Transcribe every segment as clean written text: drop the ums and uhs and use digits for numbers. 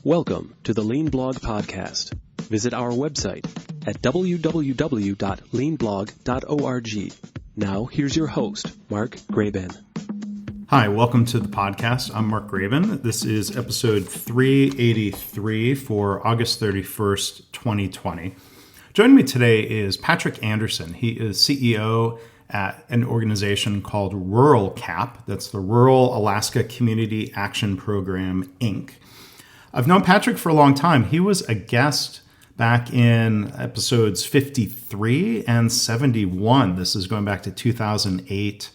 Welcome to the Lean Blog Podcast. Visit our website at www.leanblog.org. Now, here's your host, Mark Graban. Hi, welcome to the podcast. I'm Mark Graban. This is episode 383 for August 31st, 2020. Joining me today is Patrick Anderson. He is CEO at an organization called Rural CAP. That's the Rural Alaska Community Action Program, Inc. I've known Patrick for a long time. He was a guest back in episodes 53 and 71. This is going back to 2008,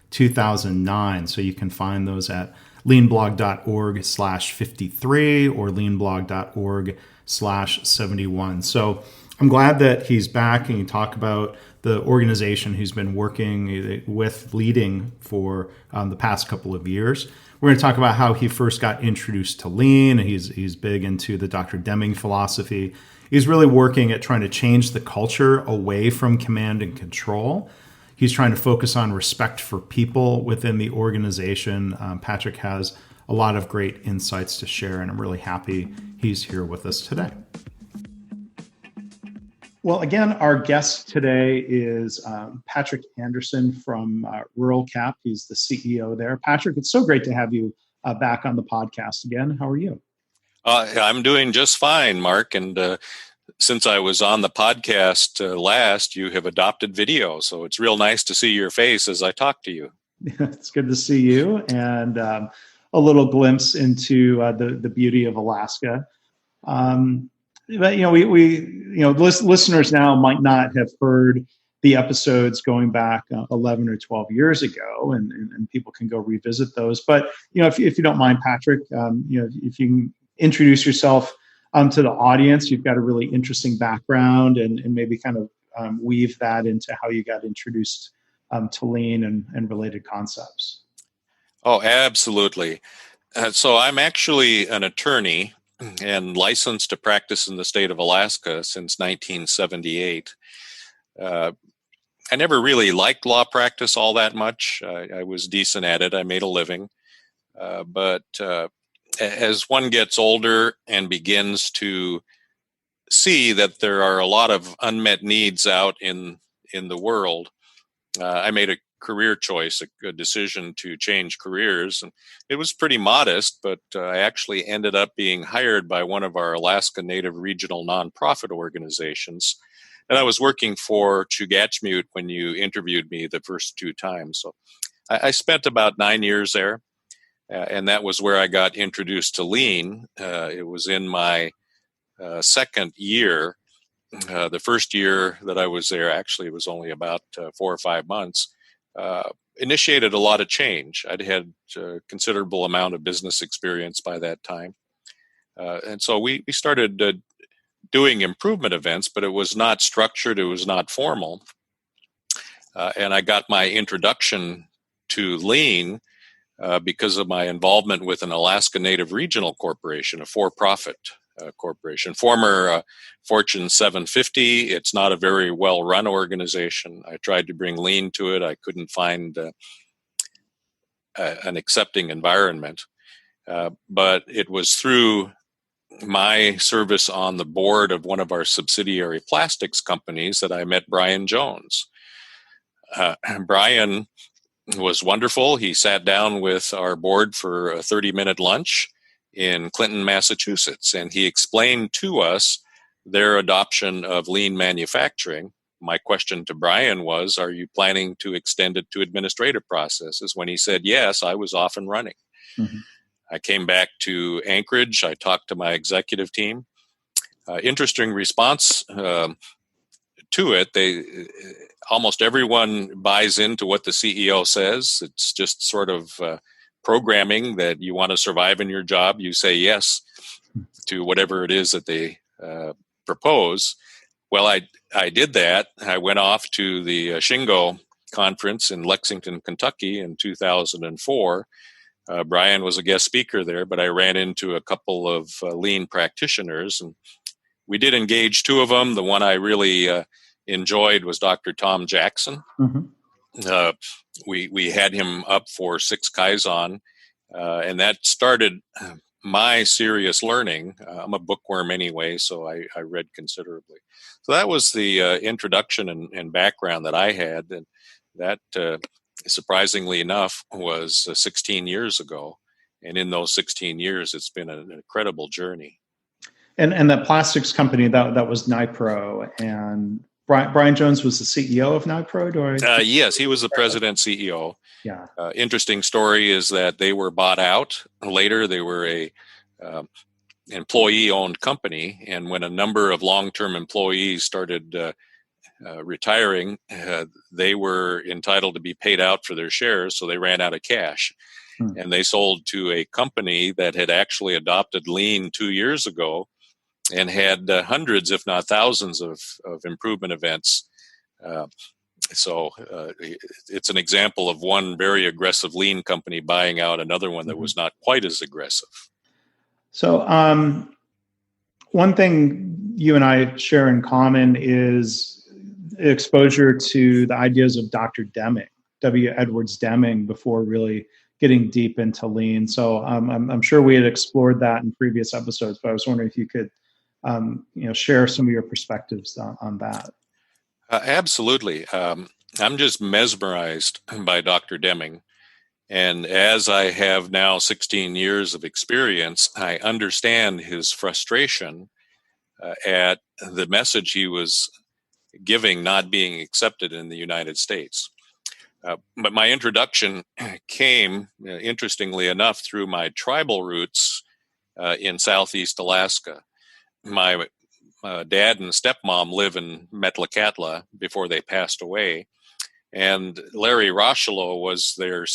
2009. So you can find those at leanblog.org/53 or leanblog.org/71. So I'm glad that he's back and you talk about the organization he's been working with, leading for the past couple of years. We're going to talk about how he first got introduced to Lean. He's big into the Dr. Deming philosophy. He's really working at trying to change the culture away from command and control. He's trying to focus on respect for people within the organization. Patrick has a lot of great insights to share, and I'm really happy he's here with us today. Well, again, our guest today is Patrick Anderson from Rural CAP. He's the CEO there. Patrick, it's so great to have you back on the podcast again. How are you? I'm doing just fine, Mark. And since I was on the podcast last, you have adopted video. So it's real nice to see your face as I talk to you. It's good to see you, and a little glimpse into the beauty of Alaska. But listeners now might not have heard the episodes going back 11 or 12 years ago, and people can go revisit those. But if you don't mind, Patrick, if you can introduce yourself to the audience. You've got a really interesting background, and maybe kind of weave that into how you got introduced to Lean and related concepts. Oh, absolutely. So I'm actually an attorney and licensed to practice in the state of Alaska since 1978. I never really liked law practice all that much. I was decent at it. I made a living. But as one gets older and begins to see that there are a lot of unmet needs out in the world, I made a career choice, a decision to change careers. And it was pretty modest, but I actually ended up being hired by one of our Alaska Native regional nonprofit organizations. And I was working for Chugachmute when you interviewed me the first two times. So I spent about 9 years there. And that was where I got introduced to Lean. It was in my second year. The first year that I was there, actually, it was only about 4 or 5 months. Initiated a lot of change. I'd had a considerable amount of business experience by that time. And so we started doing improvement events, but it was not structured. It was not formal. And I got my introduction to Lean because of my involvement with an Alaska Native Regional Corporation, a for-profit corporation, former Fortune 750. It's not a very well-run organization. I tried to bring Lean to it. I couldn't find an accepting environment. But it was through my service on the board of one of our subsidiary plastics companies that I met Brian Jones. Brian was wonderful. He sat down with our board for a 30-minute lunch in Clinton, Massachusetts, and he explained to us their adoption of lean manufacturing. My question to Brian was, are you planning to extend it to administrative processes? When he said yes, I was off and running. Mm-hmm. I came back to Anchorage. I talked to my executive team. Interesting response to it. Almost everyone buys into what the CEO says. It's just sort of programming that you want to survive in your job. You say yes to whatever it is that they propose. Well, I did that. I went off to the Shingo conference in Lexington, Kentucky in 2004. Brian was a guest speaker there, but I ran into a couple of lean practitioners, and we did engage two of them. The one I really enjoyed was Dr. Tom Jackson. Mm-hmm. We had him up for 6 Kaizen, and that started my serious learning. I'm a bookworm anyway, so I read considerably. So that was the introduction and background that I had, and that surprisingly enough was 16 years ago. And in those 16 years, it's been an incredible journey. And that plastics company, that was Nipro, and Brian Jones was the CEO of Nipro. Yes, he was the president CEO. Yeah. Interesting story is that they were bought out later. They were a employee-owned company, and when a number of long-term employees started retiring, they were entitled to be paid out for their shares, so they ran out of cash. And they sold to a company that had actually adopted Lean 2 years ago and had hundreds, if not thousands, of improvement events. So it's an example of one very aggressive Lean company buying out another one that was not quite as aggressive. So one thing you and I share in common is exposure to the ideas of Dr. Deming, W. Edwards Deming, before really getting deep into Lean. So I'm sure we had explored that in previous episodes, but I was wondering if you could share some of your perspectives on that. Absolutely. I'm just mesmerized by Dr. Deming. And as I have now 16 years of experience, I understand his frustration at the message he was giving not being accepted in the United States. But my introduction came, interestingly enough, through my tribal roots in Southeast Alaska. My dad and stepmom live in Metlakatla before they passed away. And Larry Rocheleau was their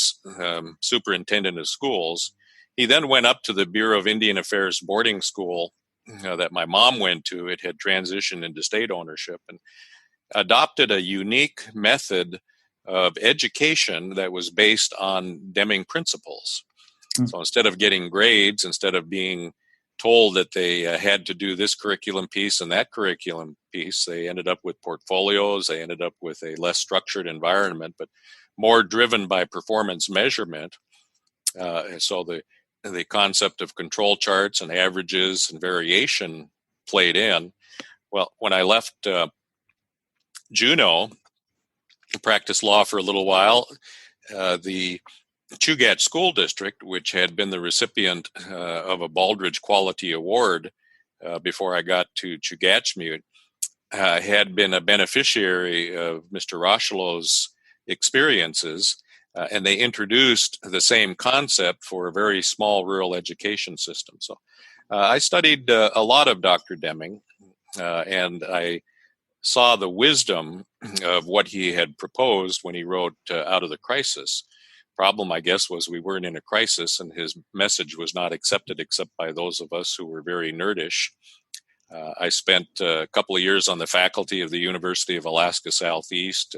superintendent of schools. He then went up to the Bureau of Indian Affairs boarding school that my mom went to. It had transitioned into state ownership and adopted a unique method of education that was based on Deming principles. So instead of getting grades, instead of being told that they had to do this curriculum piece and that curriculum piece, they ended up with portfolios. They ended up with a less structured environment, but more driven by performance measurement. So the concept of control charts and averages and variation played in. Well, when I left Juneau, practiced law for a little while, the Chugach School District, which had been the recipient of a Baldrige Quality Award before I got to Chugachmute, had been a beneficiary of Mr. Rocheleau's experiences, and they introduced the same concept for a very small rural education system. So I studied a lot of Dr. Deming, and I saw the wisdom of what he had proposed when he wrote Out of the Crisis. Problem, I guess, was we weren't in a crisis, and his message was not accepted except by those of us who were very nerdish. I spent a couple of years on the faculty of the University of Alaska Southeast.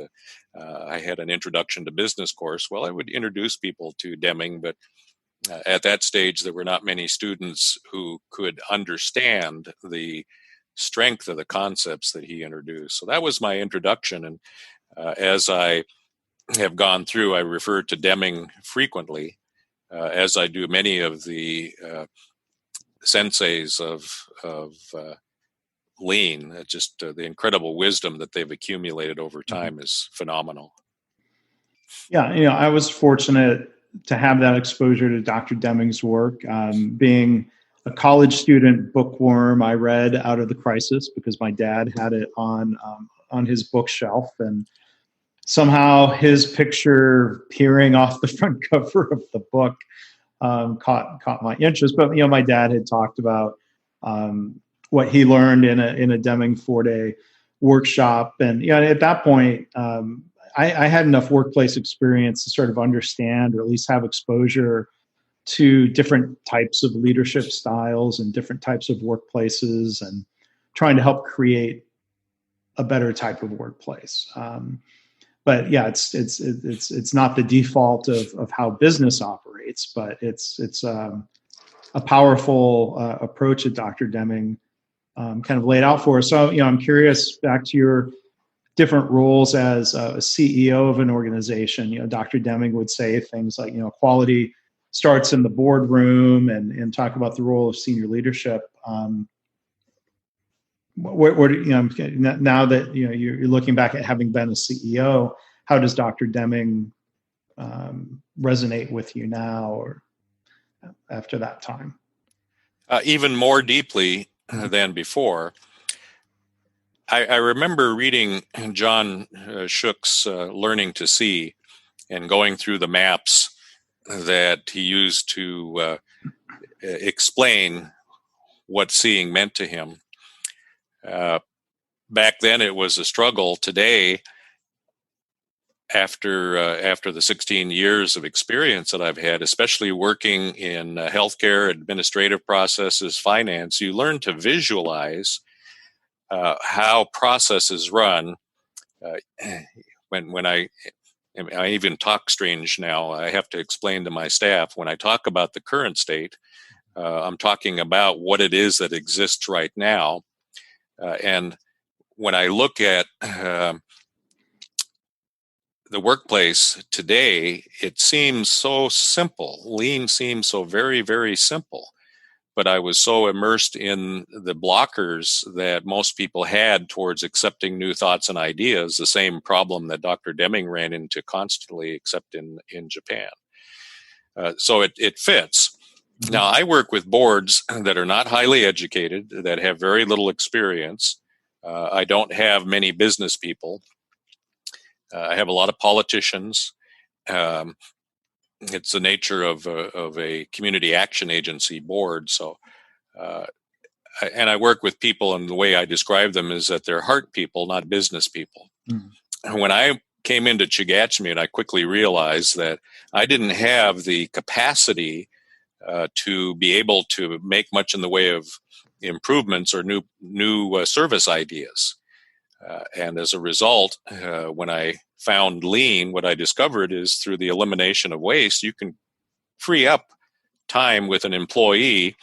I had an introduction to business course. Well, I would introduce people to Deming, but at that stage, there were not many students who could understand the strength of the concepts that he introduced. So that was my introduction. And as I have gone through, I refer to Deming frequently, as I do many of the senseis of Lean. Just the incredible wisdom that they've accumulated over time is phenomenal. Yeah, I was fortunate to have that exposure to Dr. Deming's work. Being a college student bookworm, I read Out of the Crisis because my dad had it on his bookshelf, and somehow his picture peering off the front cover of the book caught my interest. But my dad had talked about what he learned in a Deming 4-day workshop, and at that point, I had enough workplace experience to sort of understand, or at least have exposure to different types of leadership styles and different types of workplaces, and trying to help create a better type of workplace. But yeah, it's not the default of how business operates, but it's a powerful approach that Dr. Deming kind of laid out for us. So I'm curious, back to your different roles as a CEO of an organization. Dr. Deming would say things like, quality starts in the boardroom and talk about the role of senior leadership. What now that you're looking back at having been a CEO, how does Dr. Deming resonate with you now or after that time? Even more deeply than before. I remember reading John Shook's Learning to See and going through the maps that he used to explain what seeing meant to him. Back then, it was a struggle. Today, after the 16 years of experience that I've had, especially working in healthcare, administrative processes, finance, you learn to visualize how processes run. When I even talk strange now, I have to explain to my staff, when I talk about the current state, I'm talking about what it is that exists right now. And when I look at the workplace today, it seems so simple. Lean seems so very, very simple. But I was so immersed in the blockers that most people had towards accepting new thoughts and ideas, the same problem that Dr. Deming ran into constantly, except in Japan. So it fits. Now, I work with boards that are not highly educated, that have very little experience. I don't have many business people. I have a lot of politicians. It's the nature of a community action agency board. So, and I work with people, and the way I describe them is that they're heart people, not business people. Mm-hmm. When I came into Chugachimute, I quickly realized that I didn't have the capacity to be able to make much in the way of improvements or new service ideas. And as a result, when I found lean, what I discovered is through the elimination of waste, you can free up time with an employee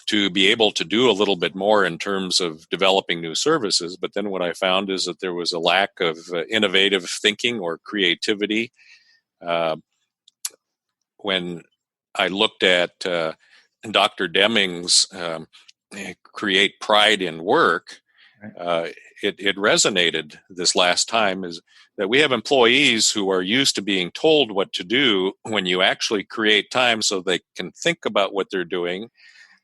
to be able to do a little bit more in terms of developing new services. But then what I found is that there was a lack of innovative thinking or creativity. When I looked at Dr. Deming's Create Pride in Work, it resonated this last time, is that we have employees who are used to being told what to do. When you actually create time so they can think about what they're doing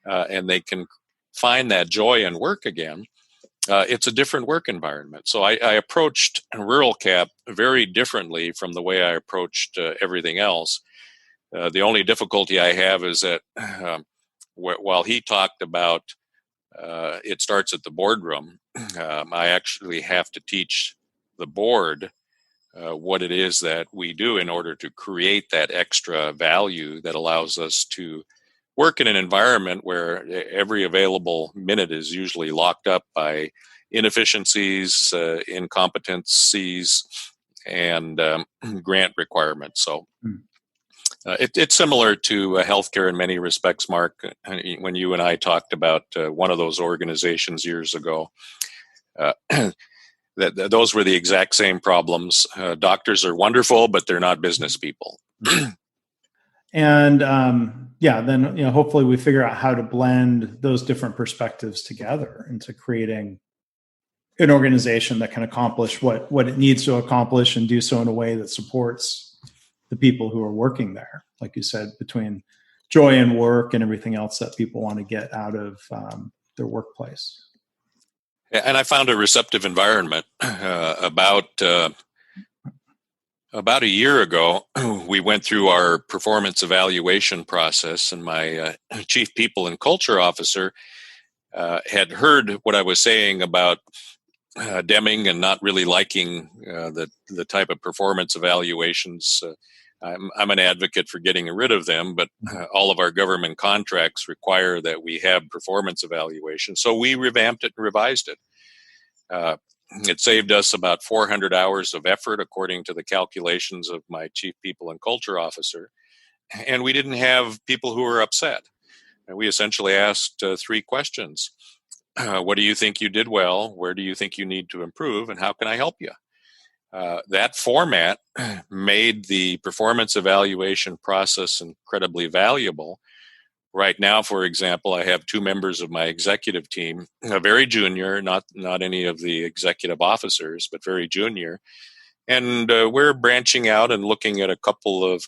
and they can find that joy in work again, it's a different work environment. So I approached Rural Cap very differently from the way I approached everything else. The only difficulty I have is that while he talked about it starts at the boardroom, I actually have to teach the board what it is that we do in order to create that extra value that allows us to work in an environment where every available minute is usually locked up by inefficiencies, incompetencies, and grant requirements. So it's similar to healthcare in many respects, Mark. When you and I talked about one of those organizations years ago, that those were the exact same problems. Doctors are wonderful, but they're not business people. And then hopefully we figure out how to blend those different perspectives together into creating an organization that can accomplish what it needs to accomplish and do so in a way that supports the people who are working there, like you said, between joy in work and everything else that people want to get out of their workplace. And I found a receptive environment. About a year ago, we went through our performance evaluation process, and my chief people and culture officer had heard what I was saying about Deming and not really liking the type of performance evaluations. I'm an advocate for getting rid of them, but all of our government contracts require that we have performance evaluation. So we revamped it and revised it. It saved us about 400 hours of effort, according to the calculations of my chief people and culture officer. And we didn't have people who were upset. And we essentially asked 3 questions. What do you think you did well? Where do you think you need to improve? And how can I help you? That format made the performance evaluation process incredibly valuable. Right now, for example, I have 2 members of my executive team, very junior, not any of the executive officers, but very junior. And we're branching out and looking at a couple of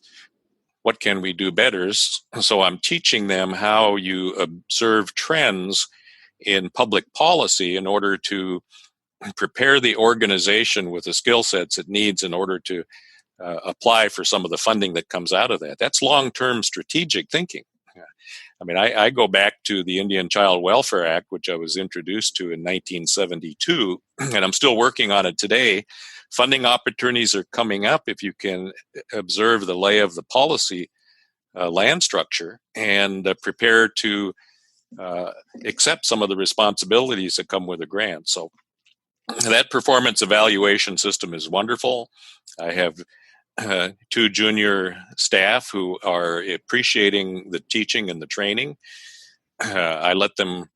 what can we do better. So I'm teaching them how you observe trends in public policy in order to prepare the organization with the skill sets it needs in order to apply for some of the funding that comes out of that. That's long-term strategic thinking. I mean, I go back to the Indian Child Welfare Act, which I was introduced to in 1972, and I'm still working on it today. Funding opportunities are coming up if you can observe the lay of the policy land structure and prepare to accept some of the responsibilities that come with a grant. So that performance evaluation system is wonderful. I have 2 junior staff who are appreciating the teaching and the training. I let them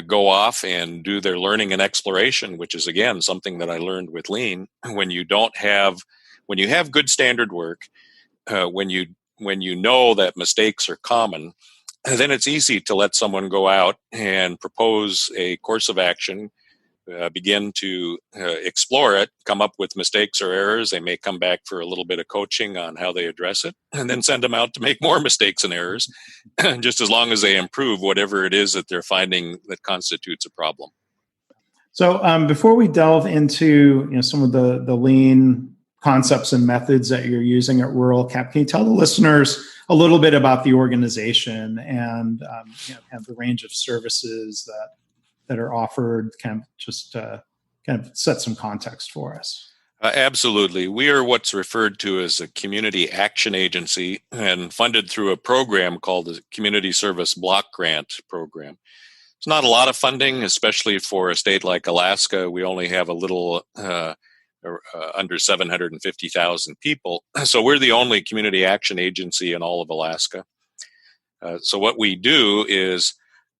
go off and do their learning and exploration, which is, again, something that I learned with Lean. When you have good standard work, when you know that mistakes are common, then it's easy to let someone go out and propose a course of action, begin to explore it, come up with mistakes or errors. They may come back for a little bit of coaching on how they address it, and then send them out to make more mistakes and errors, just as long as they improve whatever it is that they're finding that constitutes a problem. So before we delve into some of the lean concepts and methods that you're using at Rural Cap, can you tell the listeners a little bit about the organization and kind of the range of services that are offered, kind of set some context for us? Absolutely. We are what's referred to as a community action agency and funded through a program called the Community Service Block Grant Program. It's not a lot of funding, especially for a state like Alaska. We only have a little under 750,000 people. So we're the only community action agency in all of Alaska. So what we do is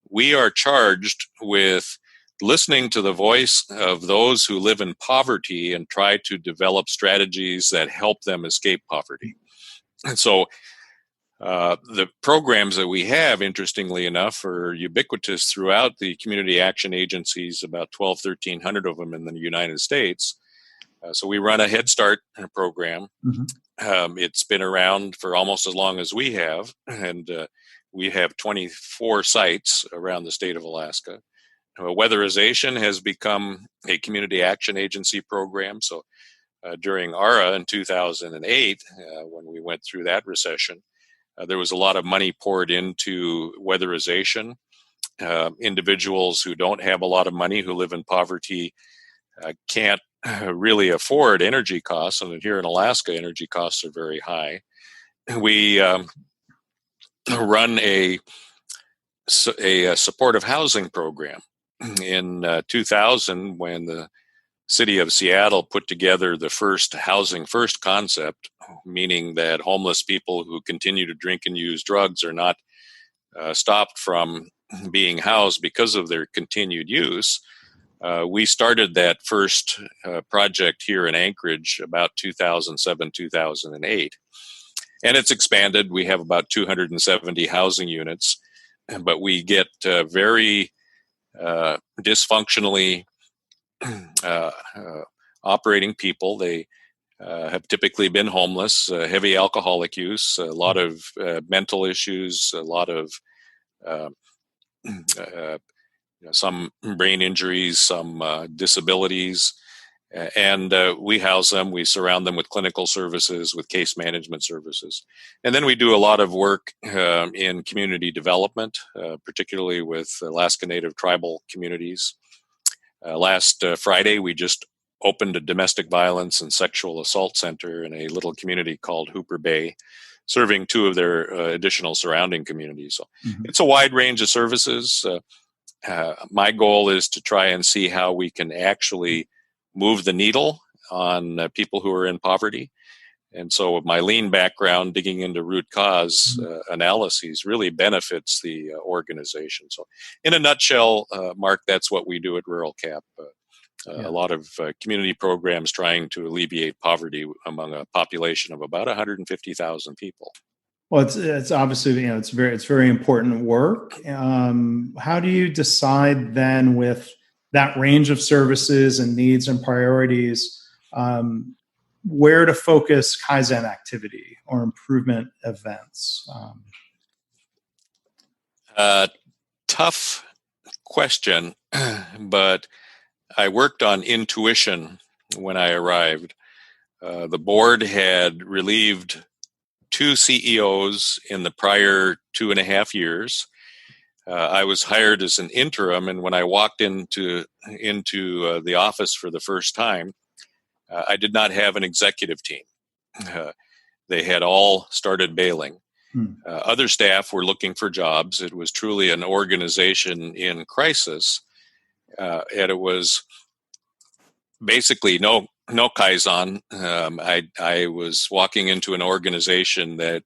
we are charged with listening to the voice of those who live in poverty and try to develop strategies that help them escape poverty. And so the programs that we have, interestingly enough, are ubiquitous throughout the community action agencies, about 1,300 of them in the United States. So we run a Head Start program. Mm-hmm. It's been around for almost as long as we have, and we have 24 sites around the state of Alaska. Weatherization has become a community action agency program. So during ARA in 2008, when we went through that recession, there was a lot of money poured into weatherization. Individuals who don't have a lot of money, who live in poverty, can't really afford energy costs. And here in Alaska, energy costs are very high. We run a supportive housing program. In 2000, when the city of Seattle put together the first Housing First concept, meaning that homeless people who continue to drink and use drugs are not stopped from being housed because of their continued use, we started that first project here in Anchorage about 2007, 2008. And it's expanded. We have about 270 housing units, but we get very dysfunctionally operating people. They have typically been homeless, heavy alcoholic use, a lot of mental issues, a lot of some brain injuries, some disabilities. And we house them. We surround them with clinical services, with case management services. And then we do a lot of work in community development, particularly with Alaska Native tribal communities. Last Friday, we just opened a domestic violence and sexual assault center in a little community called Hooper Bay, serving 2 of their additional surrounding communities. So It's a wide range of services. My goal is to try and see how we can actually move the needle on people who are in poverty. And so with my lean background, digging into root cause analyses really benefits the organization. So in a nutshell, Mark, that's what we do at Rural Cap. A lot of community programs trying to alleviate poverty among a population of about 150,000 people. Well, it's obviously, it's very important work. How do you decide then, with that range of services and needs and priorities, where to focus Kaizen activity or improvement events? Tough question, but I worked on intuition when I arrived. The board had relieved 2 CEOs in the prior 2.5 years. I was hired as an interim, and when I walked into the office for the first time, I did not have an executive team. They had all started bailing. Other staff were looking for jobs. It was truly an organization in crisis, and it was basically no Kaizen. I was walking into an organization that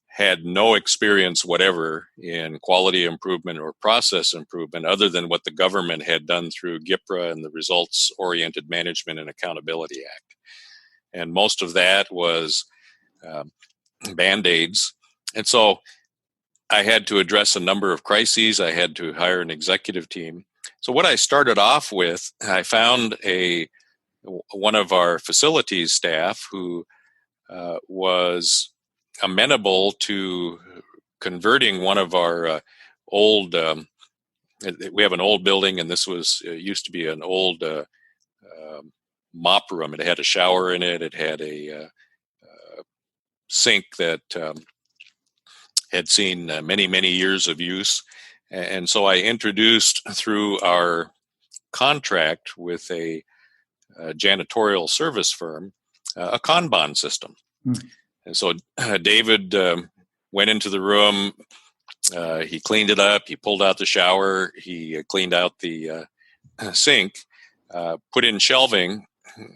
had no experience whatever in quality improvement or process improvement other than what the government had done through GIPRA and the Results-Oriented Management and Accountability Act. And most of that was Band-Aids. And so I had to address a number of crises. I had to hire an executive team. So what I started off with, I found one of our facilities staff who was amenable to converting one of our old, we have an old building, and this was used to be an old mop room. It had a shower in it. It had a sink that had seen many, many years of use. And so I introduced, through our contract with a janitorial service firm, a Kanban system. And so David went into the room, he cleaned it up, he pulled out the shower, he cleaned out the sink, put in shelving,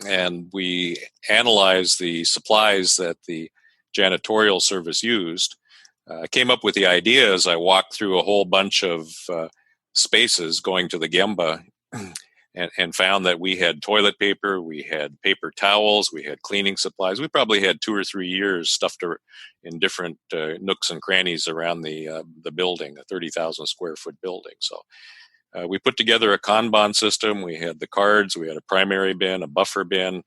and we analyzed the supplies that the janitorial service used. Came up with the idea as I walked through a whole bunch of spaces going to the Gemba, and found that we had toilet paper, we had paper towels, we had cleaning supplies. We probably had 2 or 3 years stuffed in different nooks and crannies around the building, a 30,000 square foot building. So we put together a Kanban system. We had the cards, we had a primary bin, a buffer bin,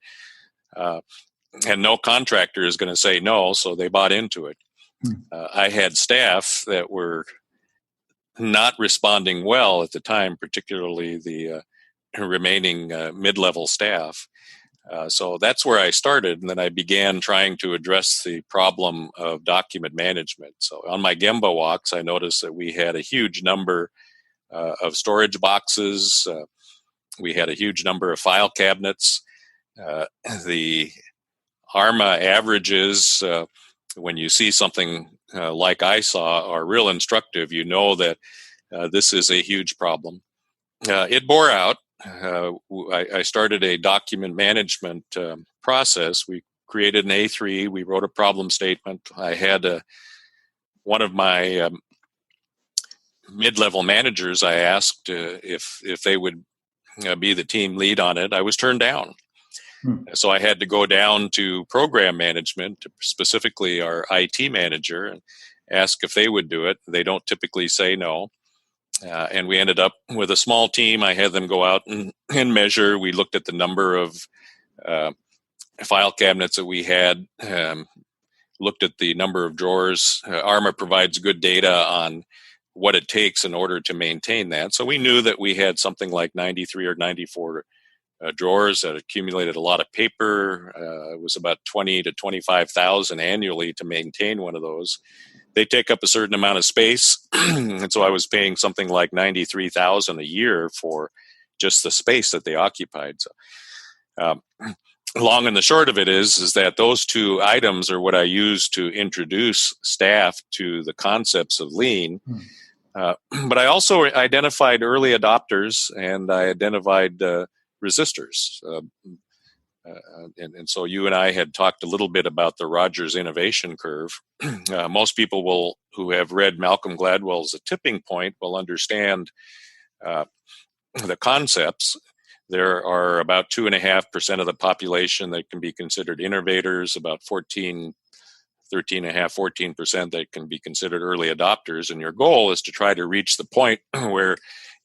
and no contractor is going to say no, so they bought into it. I had staff that were not responding well at the time, particularly the remaining mid-level staff. So that's where I started, and then I began trying to address the problem of document management. So on my Gemba walks, I noticed that we had a huge number of storage boxes. We had a huge number of file cabinets. The ARMA averages, when you see something like I saw, are real instructive. You know that this is a huge problem. It bore out. I started a document management process. We created an A3. We wrote a problem statement. I had one of my mid-level managers. I asked if they would be the team lead on it. I was turned down. So I had to go down to program management, specifically our IT manager, and ask if they would do it. They don't typically say no. And we ended up with a small team. I had them go out and measure. We looked at the number of file cabinets that we had, looked at the number of drawers. ARMA provides good data on what it takes in order to maintain that. So we knew that we had something like 93 or 94 drawers that accumulated a lot of paper. It was about 20 to 25,000 annually to maintain one of those. They take up a certain amount of space, and so I was paying something like $93,000 a year for just the space that they occupied. So, long and the short of it is that those 2 items are what I use to introduce staff to the concepts of lean. But I also identified early adopters, and I identified resistors. And so you and I had talked a little bit about the Rogers innovation curve. Most people who have read Malcolm Gladwell's The Tipping Point will understand the concepts. There are about 2.5% of the population that can be considered innovators, about 13.5, 14% that can be considered early adopters. And your goal is to try to reach the point where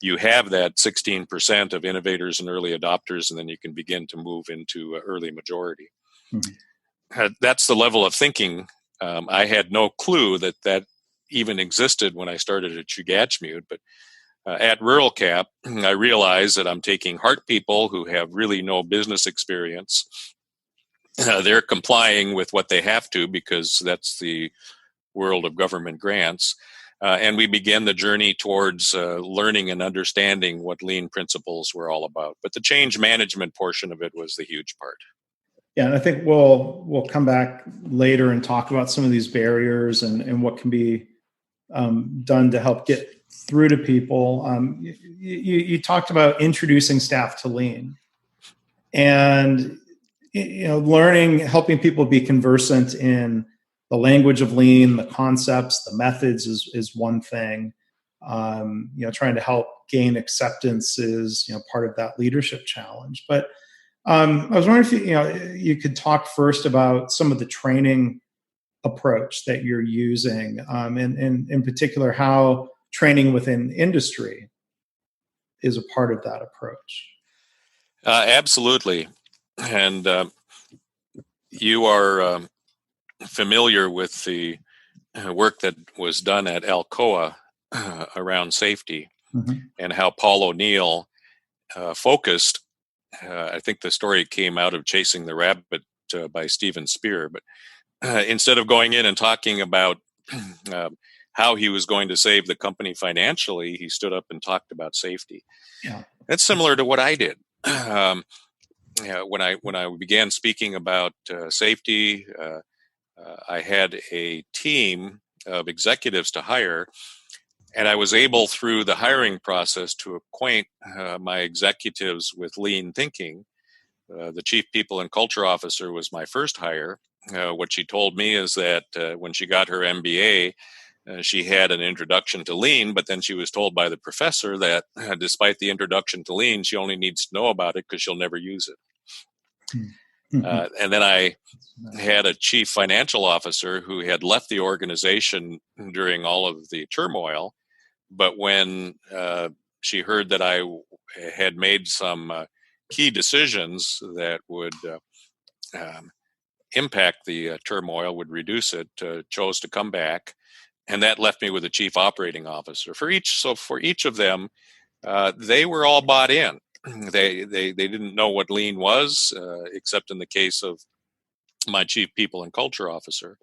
you have that 16% of innovators and early adopters, and then you can begin to move into early majority. Mm-hmm. That's the level of thinking. I had no clue that even existed when I started at Chugachmute, but at Rural Cap, I realized that I'm taking heart people who have really no business experience. They're complying with what they have to because that's the world of government grants. And we began the journey towards learning and understanding what lean principles were all about. But the change management portion of it was the huge part. Yeah, and I think we'll come back later and talk about some of these barriers and what can be done to help get through to people. You talked about introducing staff to lean, and learning, helping people be conversant in the language of lean, the concepts, the methods is one thing. Trying to help gain acceptance is part of that leadership challenge. But I was wondering if you could talk first about some of the training approach that you're using, and in particular how training within industry is a part of that approach. Absolutely. And you are familiar with the work that was done at Alcoa around safety, mm-hmm. and how Paul O'Neill focused. I think the story came out of Chasing the Rabbit by Stephen Spear, but instead of going in and talking about how he was going to save the company financially, he stood up and talked about safety. Yeah. That's similar to what I did. When I began speaking about safety, I had a team of executives to hire, and I was able through the hiring process to acquaint my executives with lean thinking. The chief people and culture officer was my first hire. What she told me is that when she got her MBA, she had an introduction to lean, but then she was told by the professor that despite the introduction to lean, she only needs to know about it because she'll never use it. Mm-hmm. And then I had a chief financial officer who had left the organization during all of the turmoil, but when she heard that I had made some key decisions that would impact the turmoil, would reduce it, chose to come back. And that left me with a chief operating officer. For each of them, they were all bought in. They didn't know what lean was, except in the case of my chief people and culture officer.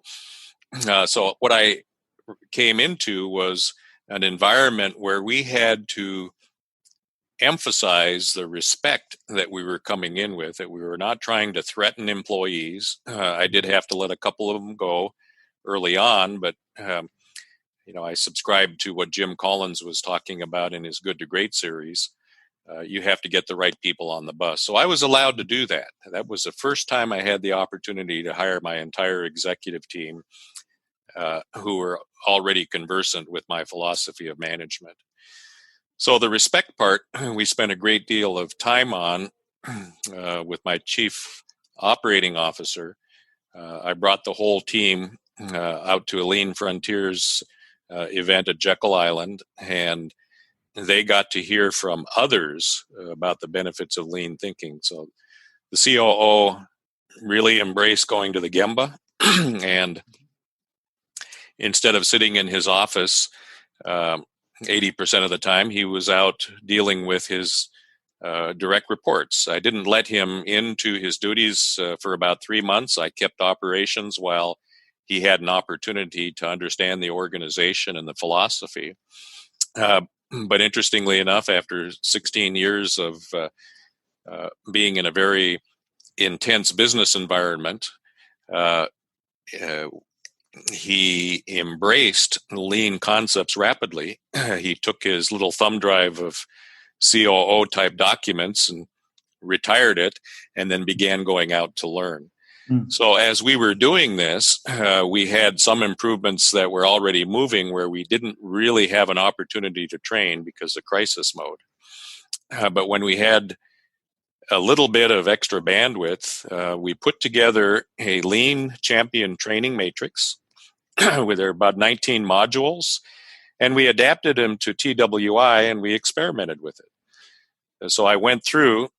So what I came into was an environment where we had to emphasize the respect that we were coming in with, that we were not trying to threaten employees. I did have to let a couple of them go early on, but I subscribed to what Jim Collins was talking about in his Good to Great series. You have to get the right people on the bus. So I was allowed to do that. That was the first time I had the opportunity to hire my entire executive team, who were already conversant with my philosophy of management. So the respect part, we spent a great deal of time on with my chief operating officer. I brought the whole team out to a Lean Frontiers event at Jekyll Island, and they got to hear from others about the benefits of lean thinking. So the COO really embraced going to the Gemba, and instead of sitting in his office 80% of the time, he was out dealing with his direct reports. I didn't let him into his duties for about 3 months. I kept operations while he had an opportunity to understand the organization and the philosophy. But interestingly enough, after 16 years of being in a very intense business environment, he embraced lean concepts rapidly. He took his little thumb drive of COO type documents and retired it, and then began going out to learn. So as we were doing this, we had some improvements that were already moving where we didn't really have an opportunity to train because of crisis mode. But when we had a little bit of extra bandwidth, we put together a lean champion training matrix with about 19 modules, and we adapted them to TWI and we experimented with it. And so I went through,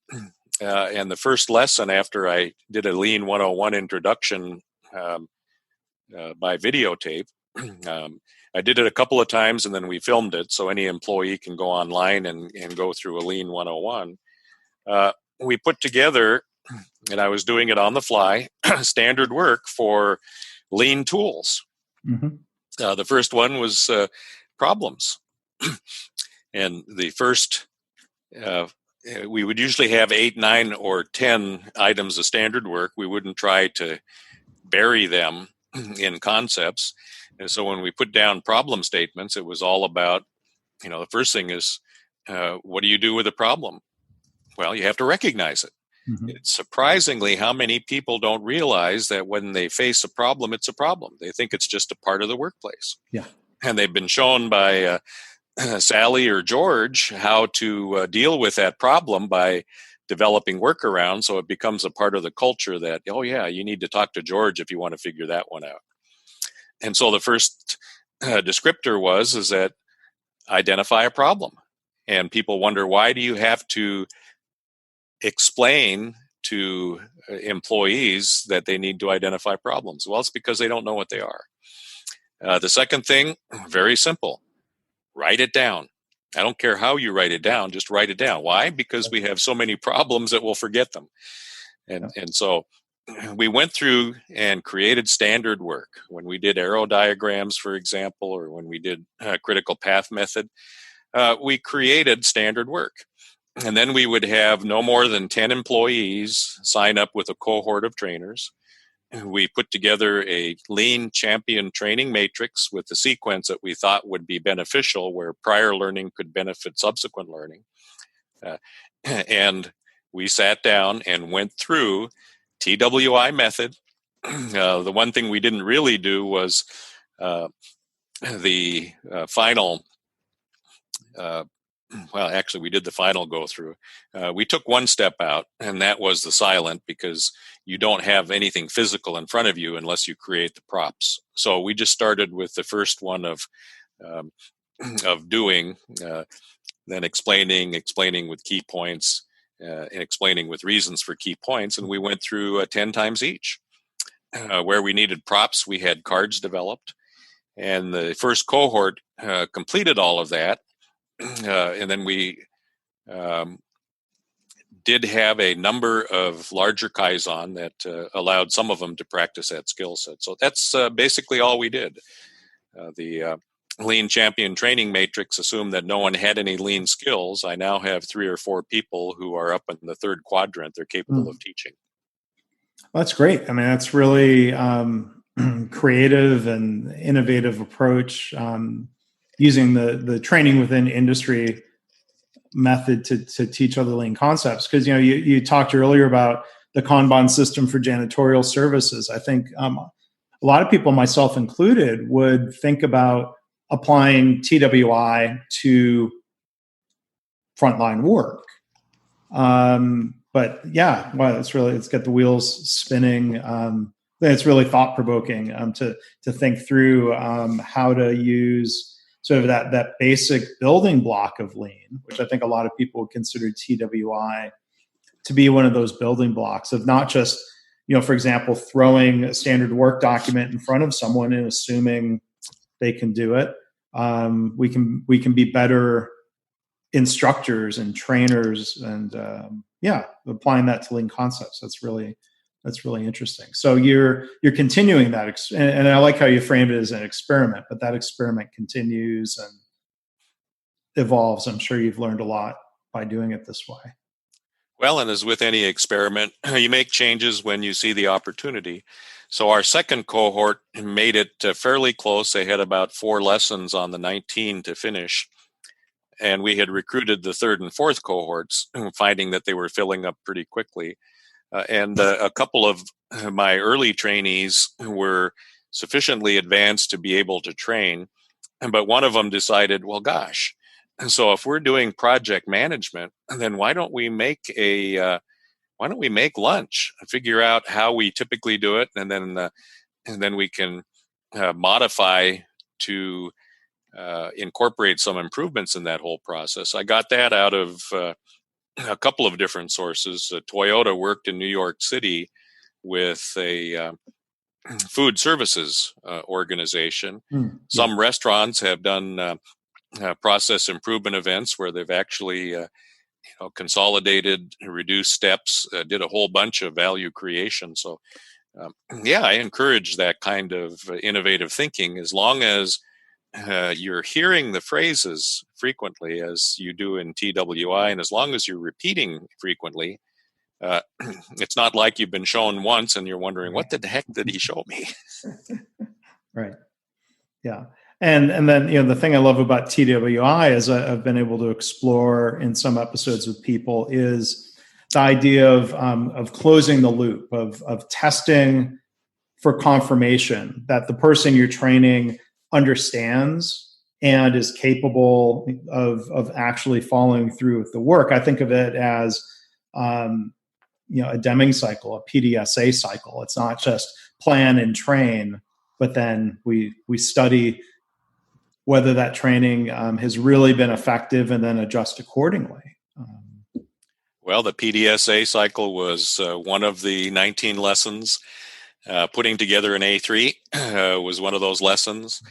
and the first lesson after I did a Lean 101 introduction by videotape, I did it a couple of times and then we filmed it so any employee can go online and go through a Lean 101. We put together, and I was doing it on the fly, standard work for lean tools. Mm-hmm. The first one was problems. And the first, we would usually have 8, 9, or 10 items of standard work. We wouldn't try to bury them in concepts. And so when we put down problem statements, it was all about, the first thing is, what do you do with a problem? Well, you have to recognize it. Mm-hmm. It's surprisingly how many people don't realize that when they face a problem, it's a problem. They think it's just a part of the workplace. Yeah. And they've been shown by Sally or George how to deal with that problem by developing workarounds, so it becomes a part of the culture that, oh yeah, you need to talk to George if you want to figure that one out. And so the first descriptor is that identify a problem. And people wonder, why do you have to explain to employees that they need to identify problems? Well, it's because they don't know what they are. The second thing, very simple, write it down. I don't care how you write it down, just write it down. Why? Because we have so many problems that we'll forget them. And so we went through and created standard work. When we did arrow diagrams, for example, or when we did critical path method, we created standard work. And then we would have no more than 10 employees sign up with a cohort of trainers. We put together a lean champion training matrix with the sequence that we thought would be beneficial, where prior learning could benefit subsequent learning. And we sat down and went through TWI method. The one thing we didn't really do was the final well, actually, we did the final go through. We took one step out, and that was the silent, because you don't have anything physical in front of you unless you create the props. So we just started with the first one of doing, then explaining with key points, and explaining with reasons for key points, and we went through 10 times each. Where we needed props, we had cards developed, and the first cohort completed all of that. And then we did have a number of larger Kaizen that allowed some of them to practice that skill set. So that's basically all we did. The Lean Champion Training Matrix assumed that no one had any lean skills. I now have 3 or 4 people who are up in the third quadrant. They're capable of teaching. Well, that's great. I mean, that's really creative and innovative approach. Using the training within industry method to teach other lean concepts. Because, you talked earlier about the Kanban system for janitorial services. I think a lot of people, myself included, would think about applying TWI to frontline work. But yeah, well, it's got the wheels spinning. It's really thought provoking to think through how to use sort of that basic building block of lean, which I think a lot of people would consider TWI to be one of those building blocks of not just, for example, throwing a standard work document in front of someone and assuming they can do it. We can be better instructors and trainers, and applying that to lean concepts. That's really interesting. So you're continuing that, and I like how you framed it as an experiment, but that experiment continues and evolves. I'm sure you've learned a lot by doing it this way. Well, and as with any experiment, you make changes when you see the opportunity. So our second cohort made it fairly close. They had about 4 lessons on the 19 to finish. And we had recruited the third and fourth cohorts, finding that they were filling up pretty quickly. And a couple of my early trainees were sufficiently advanced to be able to train. But one of them decided, well, gosh, so if we're doing project management, then why don't we make a why don't we make lunch and figure out how we typically do it, and then we can modify to incorporate some improvements in that whole process. I got that out of a couple of different sources. Toyota worked in New York City with a food services organization. Some restaurants have done process improvement events where they've actually consolidated, reduced steps, did a whole bunch of value creation. So I encourage that kind of innovative thinking, as long as you're hearing the phrases frequently, as you do in TWI, and as long as you're repeating frequently. It's not like you've been shown once and you're wondering, what the heck did he show me? Right. Yeah. And then, the thing I love about TWI, as I've been able to explore in some episodes with people, is the idea of closing the loop, of testing for confirmation that the person you're training understands and is capable of actually following through with the work. I think of it as a Deming cycle, a PDSA cycle. It's not just plan and train, but then we study whether that training has really been effective and then adjust accordingly. Well, the PDSA cycle was one of the 19 lessons. Putting together an A3 was one of those lessons.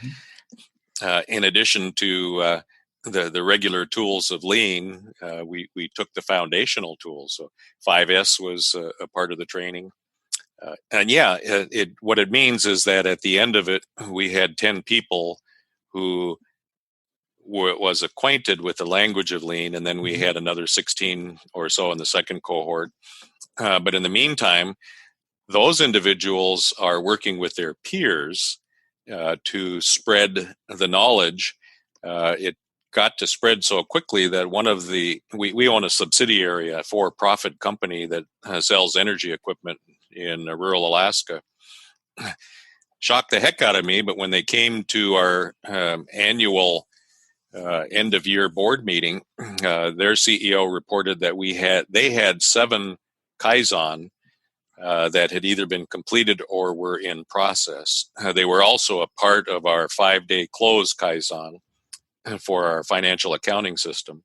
In addition to the regular tools of Lean, we took the foundational tools. So 5S was a part of the training. What it means is that at the end of it, we had 10 people who was acquainted with the language of Lean, and then we had another 16 or so in the second cohort. But in the meantime, those individuals are working with their peers to spread the knowledge. It got to spread so quickly that we own a subsidiary, a for-profit company that sells energy equipment in rural Alaska. Shocked the heck out of me, but when they came to our annual end-of-year board meeting, their CEO reported that they had 7 Kaizen that had either been completed or were in process. They were also a part of our 5-day close Kaizen for our financial accounting system.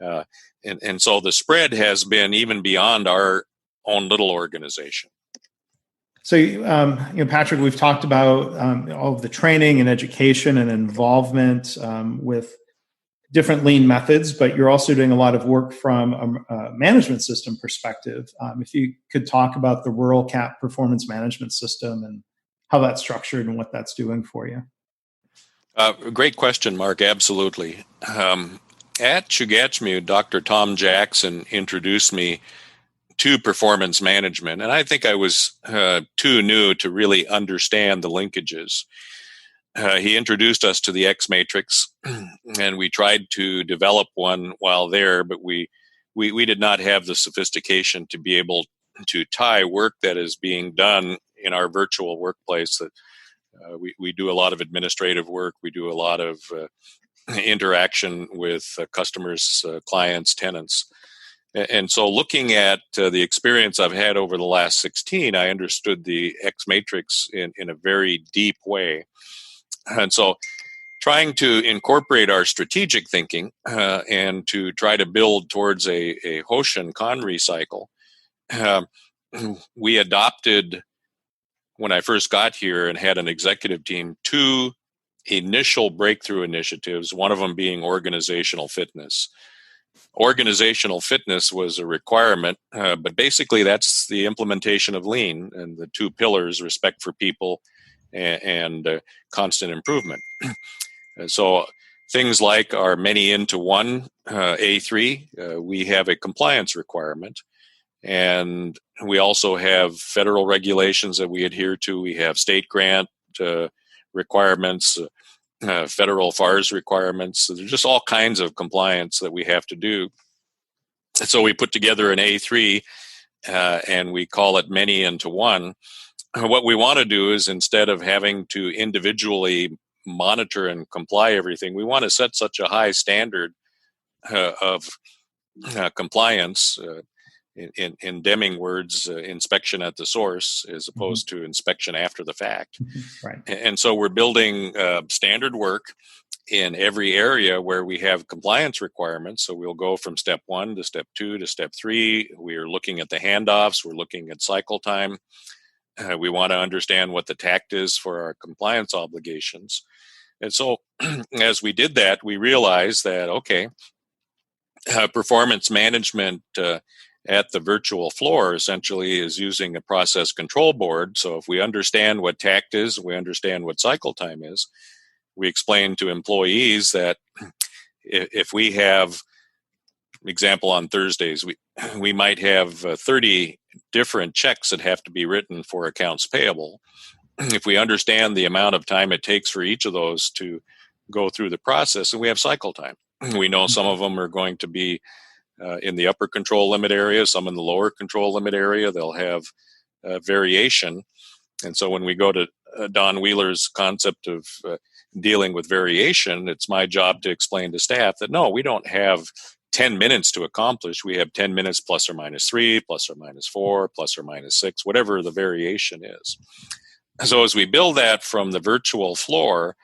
And so the spread has been even beyond our own little organization. So, Patrick, we've talked about all of the training and education and involvement with different Lean methods, but you're also doing a lot of work from a management system perspective. If you could talk about the Rural CAP performance management system and how that's structured and what that's doing for you. Great question, Mark. Absolutely. At Chugachmewd, Dr. Tom Jackson introduced me to performance management, and I think I was too new to really understand the linkages. He introduced us to the X matrix, and we tried to develop one while there, but we did not have the sophistication to be able to tie work that is being done in our virtual workplace. That we do a lot of administrative work, we do a lot of interaction with customers, clients, tenants. And so looking at the experience I've had over the last 16, I understood the X matrix in a very deep way. And so trying to incorporate our strategic thinking and to try to build towards a Hoshin Conry cycle, we adopted, when I first got here and had an executive team, 2 initial breakthrough initiatives, one of them being organizational fitness. Organizational fitness was a requirement, but basically that's the implementation of Lean and the 2 pillars, respect for people and constant improvement. So things like our many into one A3, we have a compliance requirement, and we also have federal regulations that we adhere to. We have state grant requirements, federal FARS requirements. So there's just all kinds of compliance that we have to do. And so we put together an A3 and we call it many into one. What we want to do is, instead of having to individually monitor and comply everything, we want to set such a high standard of compliance in Deming words, inspection at the source as opposed to inspection after the fact. Right. And so we're building standard work in every area where we have compliance requirements. So we'll go from step 1 to step 2 to step 3. We are looking at the handoffs. We're looking at cycle time. We want to understand what the tact is for our compliance obligations. And so as we did that, we realized that, okay, performance management at the virtual floor essentially is using a process control board. So if we understand what tact is, we understand what cycle time is, we explain to employees that if we have, example on Thursdays, we might have 30 different checks that have to be written for accounts payable. If we understand the amount of time it takes for each of those to go through the process, and we have cycle time. We know some of them are going to be in the upper control limit area, some in the lower control limit area. They'll have variation. And so when we go to Don Wheeler's concept of dealing with variation, it's my job to explain to staff that no, we don't have 10 minutes to accomplish. We have 10 minutes plus or minus 3, plus or minus 4, plus or minus 6, whatever the variation is. So as we build that from the virtual floor,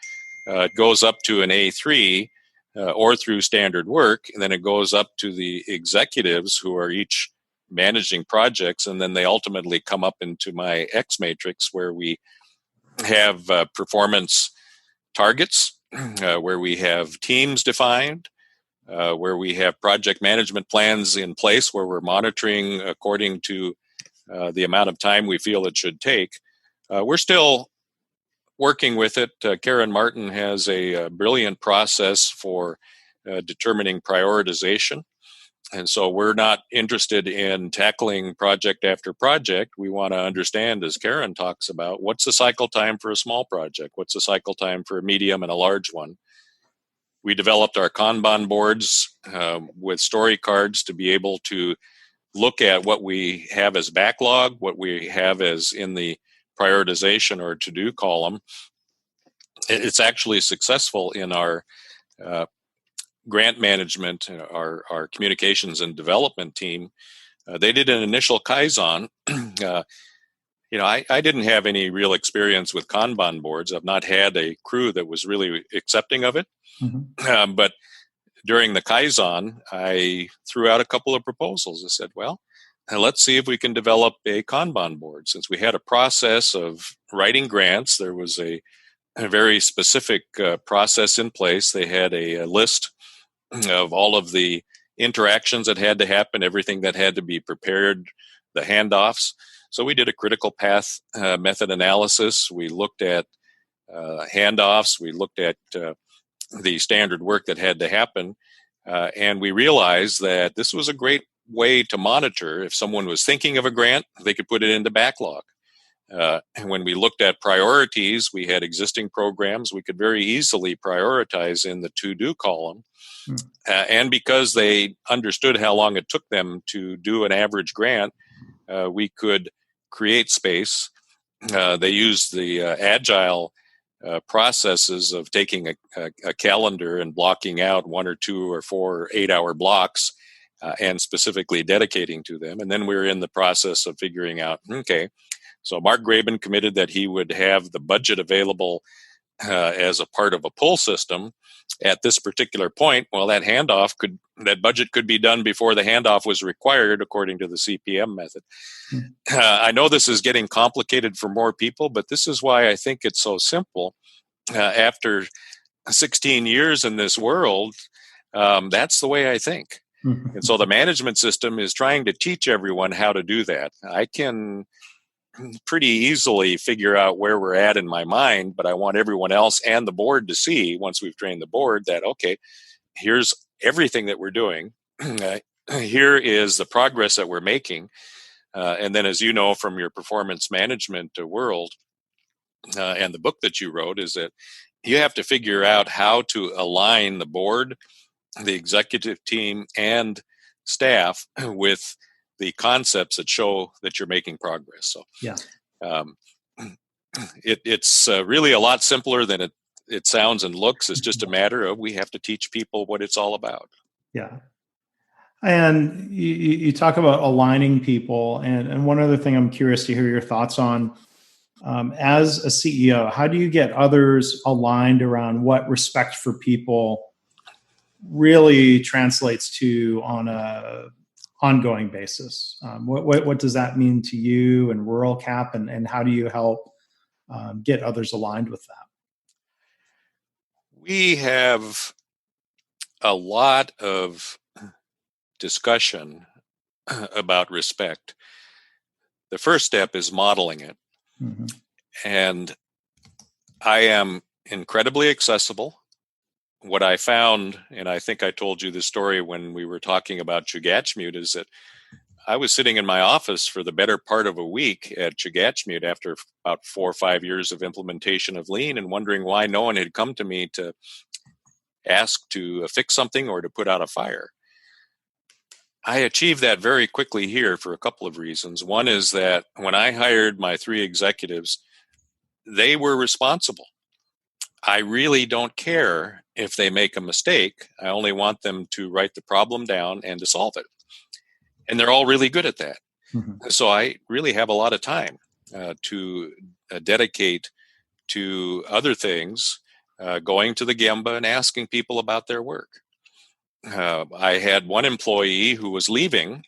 it goes up to an A3 or through standard work, and then it goes up to the executives who are each managing projects, and then they ultimately come up into my X matrix where we have performance targets, where we have teams defined, where we have project management plans in place where we're monitoring according to the amount of time we feel it should take. We're still working with it. Karen Martin has a brilliant process for determining prioritization. And so we're not interested in tackling project after project. We want to understand, as Karen talks about, what's the cycle time for a small project? What's the cycle time for a medium and a large one? We developed our Kanban boards with story cards to be able to look at what we have as backlog, what we have as in the prioritization or to-do column. It's actually successful in our grant management, our communications and development team. They did an initial Kaizen. I didn't have any real experience with Kanban boards. I've not had a crew that was really accepting of it. Mm-hmm. But during the Kaizen, I threw out a couple of proposals. I said, well, let's see if we can develop a Kanban board. Since we had a process of writing grants, there was a very specific process in place. They had a list of all of the interactions that had to happen, everything that had to be prepared, the handoffs. So we did a critical path method analysis. We looked at handoffs. We looked at the standard work that had to happen. And we realized that this was a great way to monitor. If someone was thinking of a grant, they could put it into backlog. And when we looked at priorities, we had existing programs. We could very easily prioritize in the to-do column. And because they understood how long it took them to do an average grant, we could create space. They used the agile processes of taking a calendar and blocking out 1 or 2 or 4 8-hour blocks and specifically dedicating to them. And then we're in the process of figuring out, okay, so Mark Graben committed that he would have the budget available as a part of a pull system at this particular point. Well, that budget could be done before the handoff was required according to the CPM method. I know this is getting complicated for more people, but this is why I think it's so simple. After 16 years in this world, that's the way I think. And so the management system is trying to teach everyone how to do that. I can pretty easily figure out where we're at in my mind, but I want everyone else and the board to see, once we've trained the board, that, okay, here's everything that we're doing. Here is the progress that we're making. And then, as you know from your performance management world and the book that you wrote, is that you have to figure out how to align the board, the executive team, and staff with the concepts that show that you're making progress. So, yeah, it's really a lot simpler than it sounds and looks. It's just a matter of we have to teach people what it's all about. Yeah. And you talk about aligning people. And one other thing I'm curious to hear your thoughts on, as a CEO, how do you get others aligned around what respect for people really translates to on a ongoing basis? What does that mean to you and Rural Cap, and how do you help get others aligned with that? We have a lot of discussion about respect. The first step is modeling it. Mm-hmm. And I am incredibly accessible. What I found, and I think I told you this story when we were talking about Chugachmute, is that I was sitting in my office for the better part of a week at Chugachmute after about 4 or 5 years of implementation of Lean, and wondering why no one had come to me to ask to fix something or to put out a fire. I achieved that very quickly here for a couple of reasons. One is that when I hired my 3 executives, they were responsible. I really don't care if they make a mistake. I only want them to write the problem down and to solve it. And they're all really good at that. Mm-hmm. So I really have a lot of time to dedicate to other things, going to the Gemba and asking people about their work. I had one employee who was leaving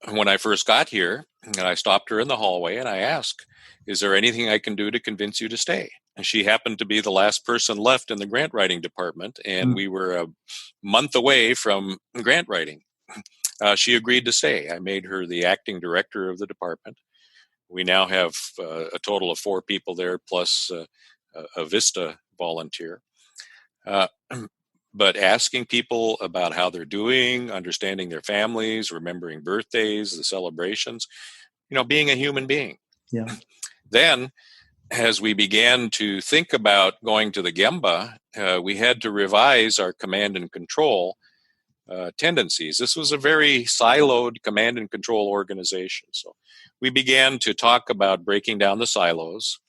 when I first got here, and I stopped her in the hallway and I asked, "Is there anything I can do to convince you to stay?" And she happened to be the last person left in the grant writing department, and we were a month away from grant writing. She agreed to stay. I made her the acting director of the department. We now have a total of 4 people there, plus a Vista volunteer. But asking people about how they're doing, understanding their families, remembering birthdays, the celebrations, being a human being. Yeah. Then, as we began to think about going to the Gemba, we had to revise our command and control tendencies. This was a very siloed command and control organization. So we began to talk about breaking down the silos.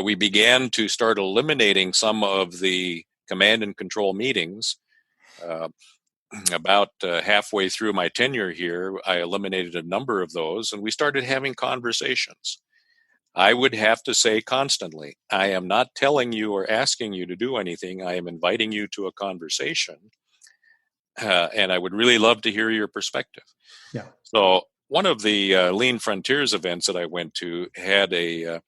We began to start eliminating some of the command and control meetings. About halfway through my tenure here, I eliminated a number of those, and we started having conversations. I would have to say constantly, I am not telling you or asking you to do anything. I am inviting you to a conversation, and I would really love to hear your perspective. Yeah. So one of the Lean Frontiers events that I went to had a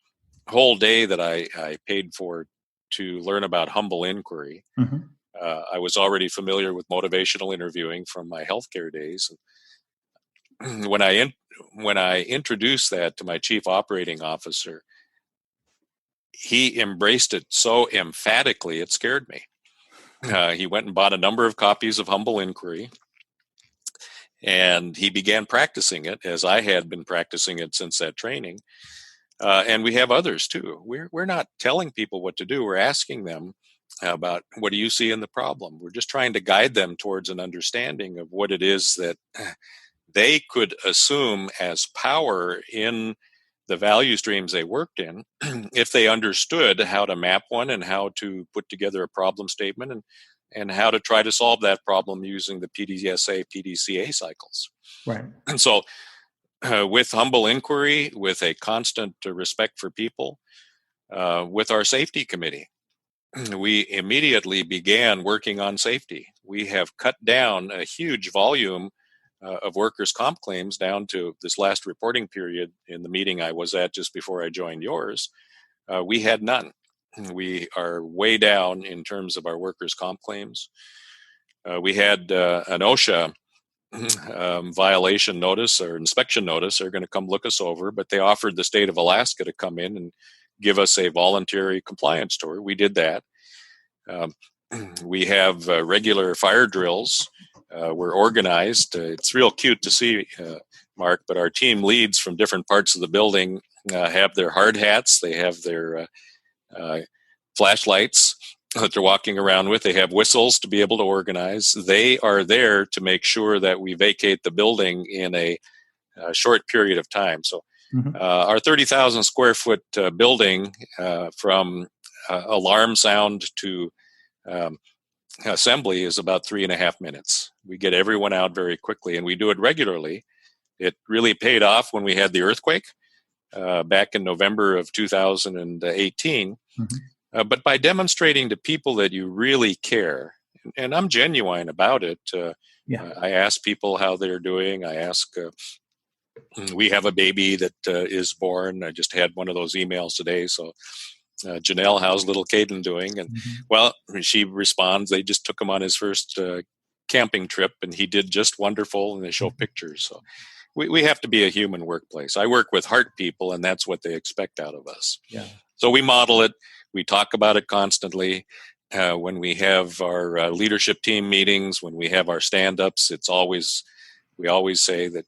whole day that I paid for to learn about humble inquiry. Mm-hmm. I was already familiar with motivational interviewing from my healthcare days. When I introduced that to my chief operating officer, he embraced it so emphatically it scared me. He went and bought a number of copies of Humble Inquiry, and he began practicing it as I had been practicing it since that training. And we have others too. We're not telling people what to do. We're asking them about, what do you see in the problem? We're just trying to guide them towards an understanding of what it is that they could assume as power in the value streams they worked in if they understood how to map one and how to put together a problem statement and how to try to solve that problem using the PDSA, PDCA cycles. Right. And so with humble inquiry, with a constant respect for people, with our safety committee, we immediately began working on safety. We have cut down a huge volume of workers' comp claims down to this last reporting period. In the meeting I was at just before I joined yours, we had none. We are way down in terms of our workers' comp claims. We had an OSHA violation notice or inspection notice. They're going to come look us over, but they offered the state of Alaska to come in and give us a voluntary compliance tour. We did that. We have regular fire drills. We're organized. It's real cute to see, Mark, but our team leads from different parts of the building have their hard hats. They have their flashlights that they're walking around with. They have whistles to be able to organize. They are there to make sure that we vacate the building in a short period of time. So our 30,000 square foot building, from alarm sound to assembly is about 3.5 minutes. We get everyone out very quickly, and we do it regularly. It really paid off when we had the earthquake back in November of 2018. But by demonstrating to people that you really care, and I'm genuine about it, I ask people how they're doing. I ask, we have a baby that is born. I just had one of those emails today. So, Janelle, how's little Caden doing? And well, she responds, they just took him on his first camping trip, and he did just wonderful. And they show pictures. So we have to be a human workplace. I work with heart people, and that's what they expect out of us. Yeah. So we model it. We talk about it constantly. When we have our leadership team meetings, when we have our stand-ups, we always say that,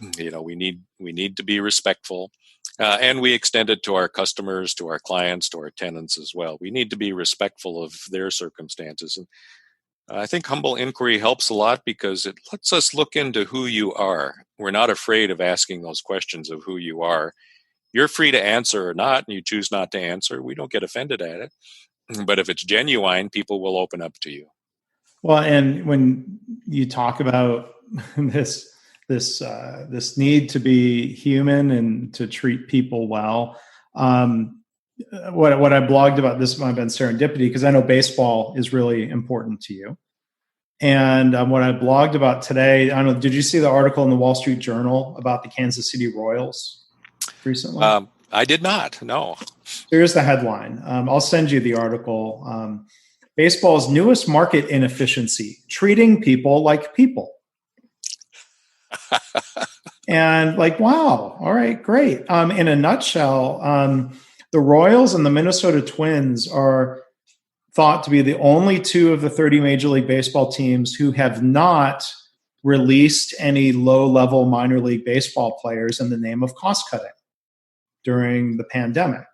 we need to be respectful, and we extend it to our customers, to our clients, to our tenants as well. We need to be respectful of their circumstances, and I think humble inquiry helps a lot because it lets us look into who you are. We're not afraid of asking those questions of who you are. You're free to answer or not, and you choose not to answer. We don't get offended at it. But if it's genuine, people will open up to you. Well, and when you talk about this need to be human and to treat people well, what I blogged about this might have been serendipity because I know baseball is really important to you. And what I blogged about today, I don't know, did you see the article in the Wall Street Journal about the Kansas City Royals recently? I did not, no. Here's the headline. I'll send you the article. Baseball's newest market inefficiency, treating people like people. And wow, all right, great. In a nutshell, the Royals and the Minnesota Twins are thought to be the only two of the 30 Major League Baseball teams who have not released any low-level minor league baseball players in the name of cost-cutting during the pandemic.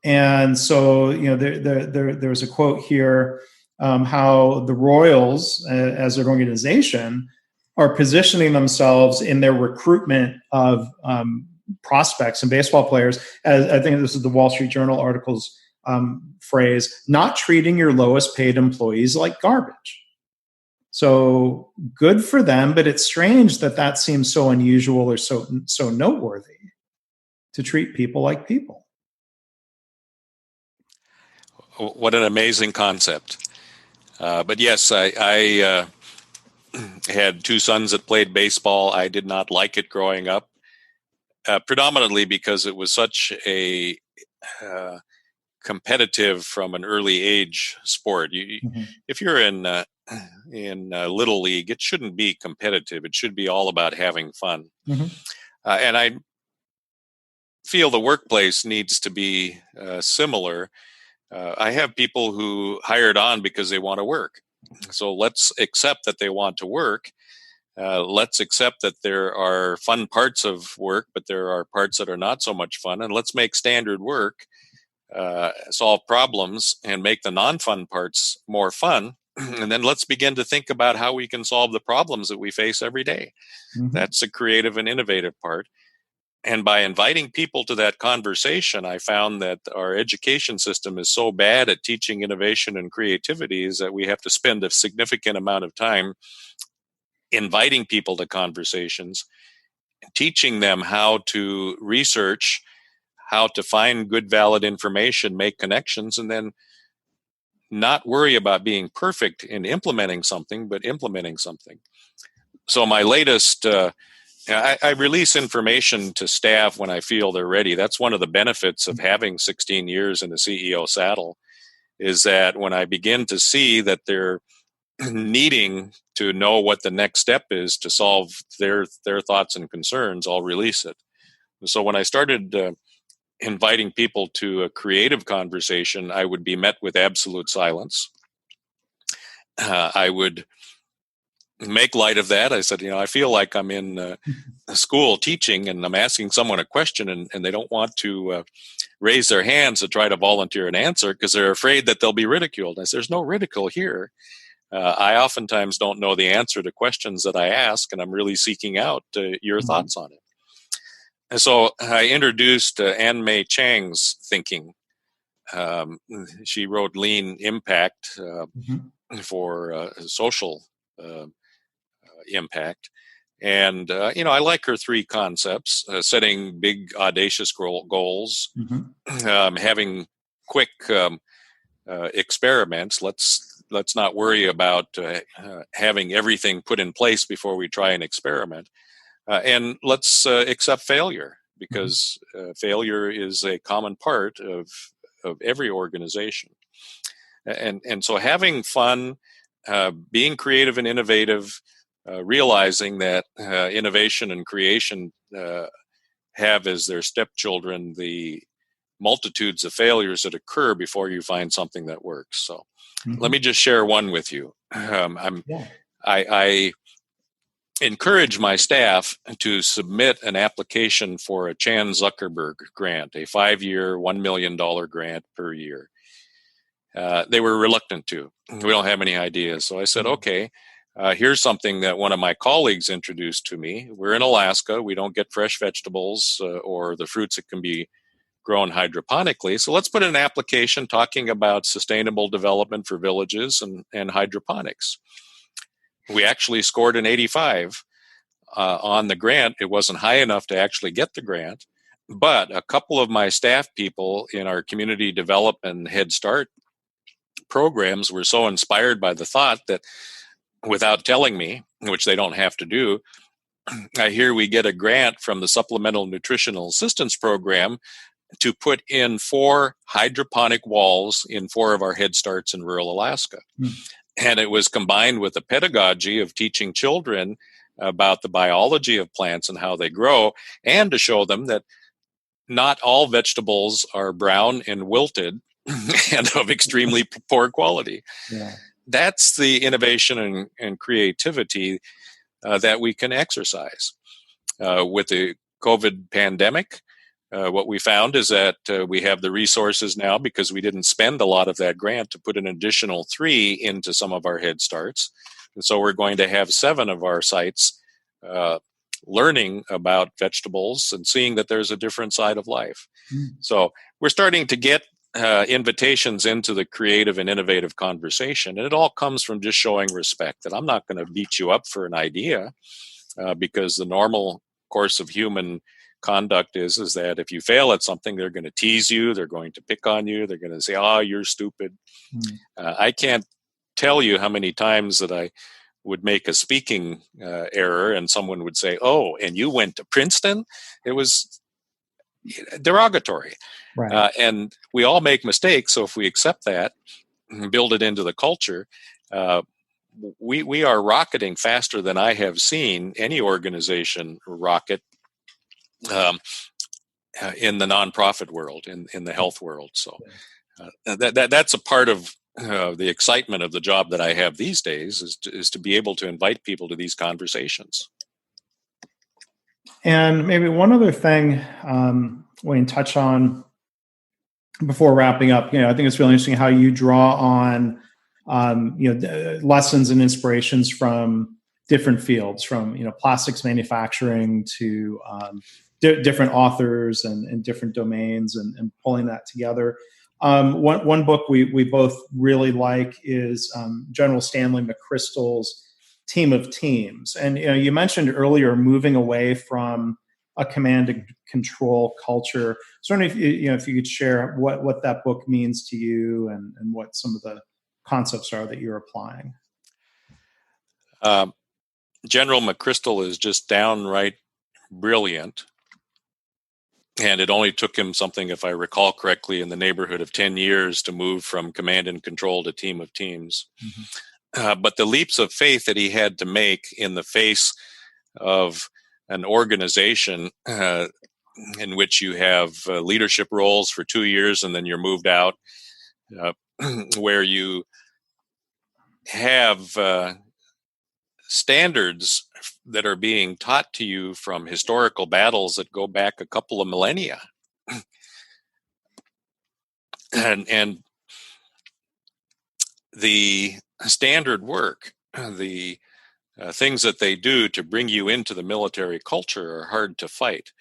And so, there's a quote here, how the Royals, as an organization, are positioning themselves in their recruitment of prospects and baseball players, as I think this is the Wall Street Journal article's phrase, not treating your lowest paid employees like garbage. So good for them, but it's strange that seems so unusual or so noteworthy to treat people like people. What an amazing concept. But yes, I had two sons that played baseball. I did not like it growing up, predominantly because it was such a competitive from an early age sport. If you're in Little League, it shouldn't be competitive. It should be all about having fun. And I feel the workplace needs to be similar. I have people who hired on because they want to work. So let's accept that they want to work. Let's accept that there are fun parts of work, but there are parts that are not so much fun. And let's make standard work, solve problems, and make the non-fun parts more fun. And then let's begin to think about how we can solve the problems that we face every day. That's the creative and innovative part. And by inviting people to that conversation, I found that our education system is so bad at teaching innovation and creativity is that we have to spend a significant amount of time inviting people to conversations, teaching them how to research, how to find good, valid information, make connections, and then not worry about being perfect in implementing something, but implementing something. So my latest... I release information to staff when I feel they're ready. That's one of the benefits of having 16 years in the CEO saddle, is that when I begin to see that they're needing to know what the next step is to solve their thoughts and concerns, I'll release it. So when I started inviting people to a creative conversation, I would be met with absolute silence. I would make light of that. I said, I feel like I'm in a school teaching and I'm asking someone a question and they don't want to raise their hands to try to volunteer an answer because they're afraid that they'll be ridiculed. I said, there's no ridicule here. I oftentimes don't know the answer to questions that I ask, and I'm really seeking out your thoughts on it. And so I introduced Anne Mae Chang's thinking. She wrote Lean Impact for social impact. And, I like her three concepts: setting big, audacious goals, having quick experiments. Let's not worry about having everything put in place before we try an experiment. And let's accept failure, because failure is a common part of every organization. And so having fun, being creative and innovative, realizing that innovation and creation have as their stepchildren the multitudes of failures that occur before you find something that works. So let me just share one with you. I encourage my staff to submit an application for a Chan Zuckerberg grant, a 5-year, $1 million grant per year. They were reluctant to. We don't have any ideas. So I said, okay, here's something that one of my colleagues introduced to me. We're in Alaska. We don't get fresh vegetables or the fruits that can be grown hydroponically. So let's put in an application talking about sustainable development for villages and hydroponics. We actually scored an 85 on the grant. It wasn't high enough to actually get the grant, but a couple of my staff people in our community development Head Start programs were so inspired by the thought that, without telling me, which they don't have to do, I hear we get a grant from the Supplemental Nutritional Assistance Program to put in 4 hydroponic walls in 4 of our Head Starts in rural Alaska. And it was combined with a pedagogy of teaching children about the biology of plants and how they grow, and to show them that not all vegetables are brown and wilted and of extremely poor quality. That's the innovation and creativity that we can exercise. With the COVID pandemic, what we found is that we have the resources now, because we didn't spend a lot of that grant, to put an additional 3 into some of our Head Starts. And so we're going to have 7 of our sites learning about vegetables and seeing that there's a different side of life. So we're starting to get invitations into the creative and innovative conversation. And it all comes from just showing respect, that I'm not going to beat you up for an idea, because the normal course of human conduct is that if you fail at something, they're going to tease you, they're going to pick on you, they're going to say, oh, you're stupid. I can't tell you how many times that I would make a speaking error and someone would say, oh, and you went to Princeton? It was derogatory. And we all make mistakes, so if we accept that and build it into the culture, we are rocketing faster than I have seen any organization rocket in the nonprofit world, in the health world. So that's a part of the excitement of the job that I have these days, is to be able to invite people to these conversations. And maybe one other thing, Wayne, touch on before wrapping up. I think it's really interesting how you draw on lessons and inspirations from different fields, from plastics manufacturing to different authors and different domains, and pulling that together. One book we both really like is General Stanley McChrystal's Team of Teams. And you mentioned earlier moving away from a command and control culture. So I don't know if you could share what that book means to you, and what some of the concepts are that you're applying. General McChrystal is just downright brilliant. And it only took him something, if I recall correctly, in the neighborhood of 10 years to move from command and control to team of teams. But the leaps of faith that he had to make in the face of an organization in which you have leadership roles for 2 years and then you're moved out, where you have standards that are being taught to you from historical battles that go back a couple of millennia. And the standard work, the things that they do to bring you into the military culture, are hard to fight.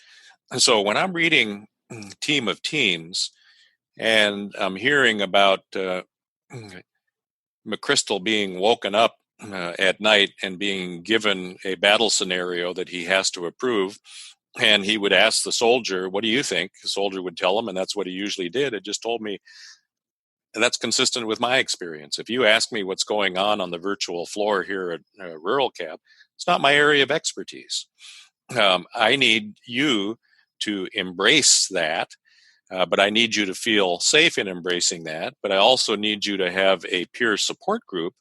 And so when I'm reading Team of Teams, And I'm hearing about McChrystal being woken up at night and being given a battle scenario that he has to approve. And he would ask the soldier, "What do you think?" The soldier would tell him, and that's what he usually did. It just told me, and that's consistent with my experience. If you ask me what's going on the virtual floor here at Rural Cap, it's not my area of expertise. I need you to embrace that, but I need you to feel safe in embracing that. But I also need you to have a peer support group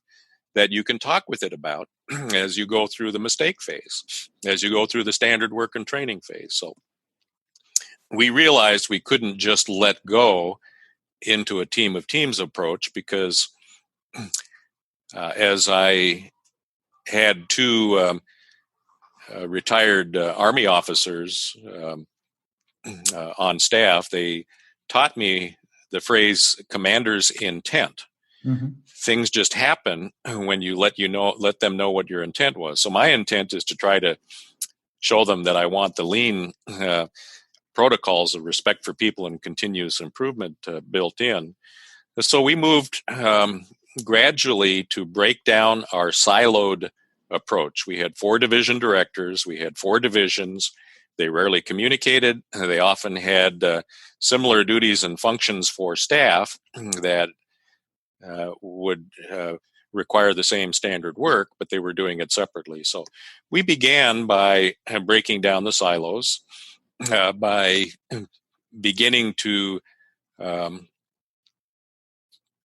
that you can talk with it about as you go through the mistake phase, as you go through the standard work and training phase. So we realized we couldn't just let go into a team of teams approach, because as I had two retired Army officers on staff, they taught me the phrase commander's intent. Mm-hmm. Things just happen when you let them know what your intent was. So my intent is to try to show them that I want the lean protocols of respect for people and continuous improvement built in. So we moved gradually to break down our siloed approach. We had 4 division directors. We had 4 divisions. They rarely communicated. They often had similar duties and functions for staff that would require the same standard work, but they were doing it separately. So we began by breaking down the silos, by beginning to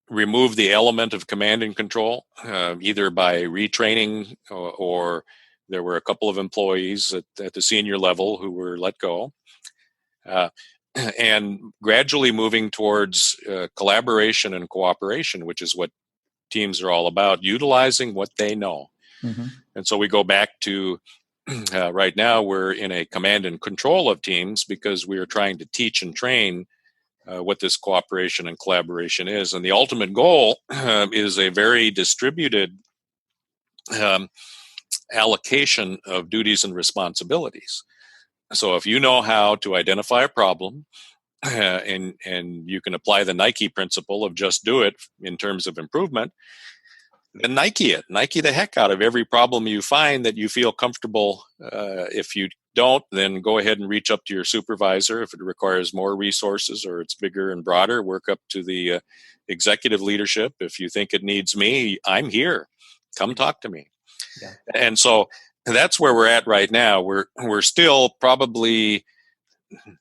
remove the element of command and control, either by retraining or there were a couple of employees at the senior level who were let go. And gradually moving towards collaboration and cooperation, which is what teams are all about, utilizing what they know. Mm-hmm. And so we go back to right now, we're in a command and control of teams because we are trying to teach and train what this cooperation and collaboration is. And the ultimate goal is a very distributed allocation of duties and responsibilities. So if you know how to identify a problem, and you can apply the Nike principle of just do it in terms of improvement, then Nike the heck out of every problem you find that you feel comfortable. If you don't, then go ahead and reach up to your supervisor. If it requires more resources or it's bigger and broader, work up to the executive leadership. If you think it needs me, I'm here. Come talk to me. Yeah. And so that's where we're at right now. We're still probably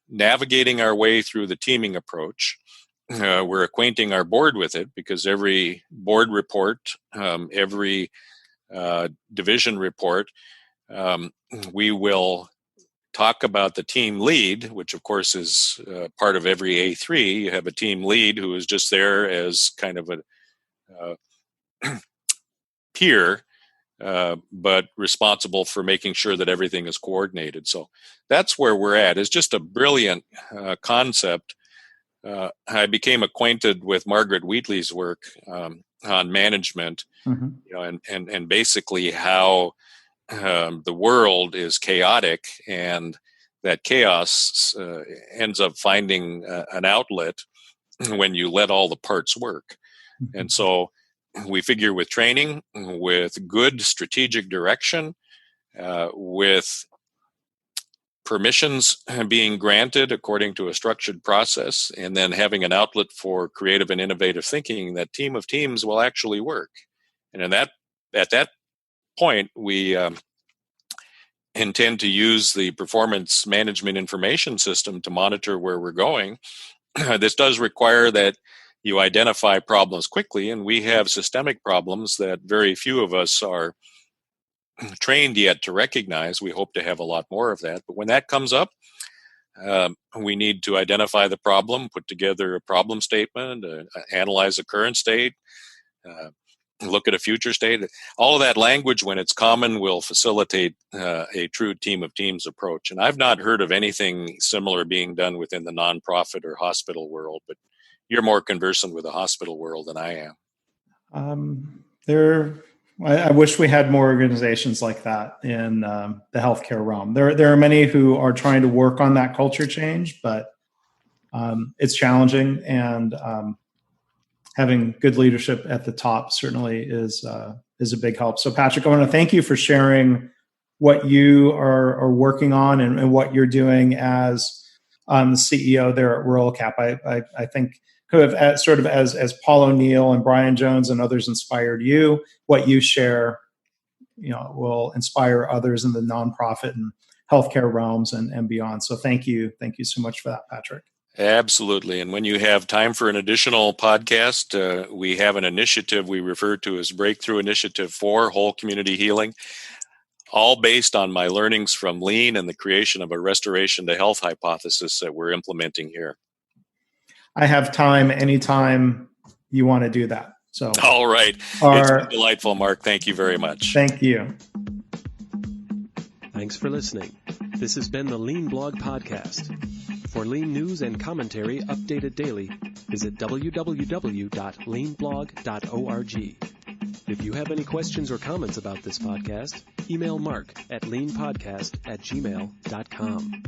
navigating our way through the teaming approach. We're acquainting our board with it because every board report, every division report, we will talk about the team lead, which of course is part of every A3. You have a team lead who is just there as kind of a peer, but responsible for making sure that everything is coordinated. So that's where we're at. It's just a brilliant concept. I became acquainted with Margaret Wheatley's work on management, mm-hmm. and basically how the world is chaotic, and that chaos ends up finding an outlet when you let all the parts work. Mm-hmm. And so we figure with training, with good strategic direction, with permissions being granted according to a structured process, and then having an outlet for creative and innovative thinking, that team of teams will actually work. And at that point, we intend to use the performance management information system to monitor where we're going. This does require that you identify problems quickly, and we have systemic problems that very few of us are trained yet to recognize. We hope to have a lot more of that. But when that comes up, we need to identify the problem, put together a problem statement, analyze the current state, look at a future state. All of that language, when it's common, will facilitate a true team of teams approach. And I've not heard of anything similar being done within the nonprofit or hospital world, but you're more conversant with the hospital world than I am. I wish we had more organizations like that in the healthcare realm. There are many who are trying to work on that culture change, but it's challenging, and having good leadership at the top certainly is a big help. So Patrick, I want to thank you for sharing what you are working on and what you're doing as the CEO there at Rural Cap. I think kind of sort of as Paul O'Neill and Brian Jones and others inspired you, what you share, will inspire others in the nonprofit and healthcare realms and beyond. So thank you so much for that, Patrick. Absolutely. And when you have time for an additional podcast, we have an initiative we refer to as Breakthrough Initiative for Whole Community Healing, all based on my learnings from Lean and the creation of a restoration to health hypothesis that we're implementing here. I have time anytime you want to do that. So, all right. It's been delightful, Mark. Thank you very much. Thank you. Thanks for listening. This has been the Lean Blog Podcast. For Lean news and commentary updated daily, visit www.leanblog.org. If you have any questions or comments about this podcast, email Mark at leanpodcast@gmail.com.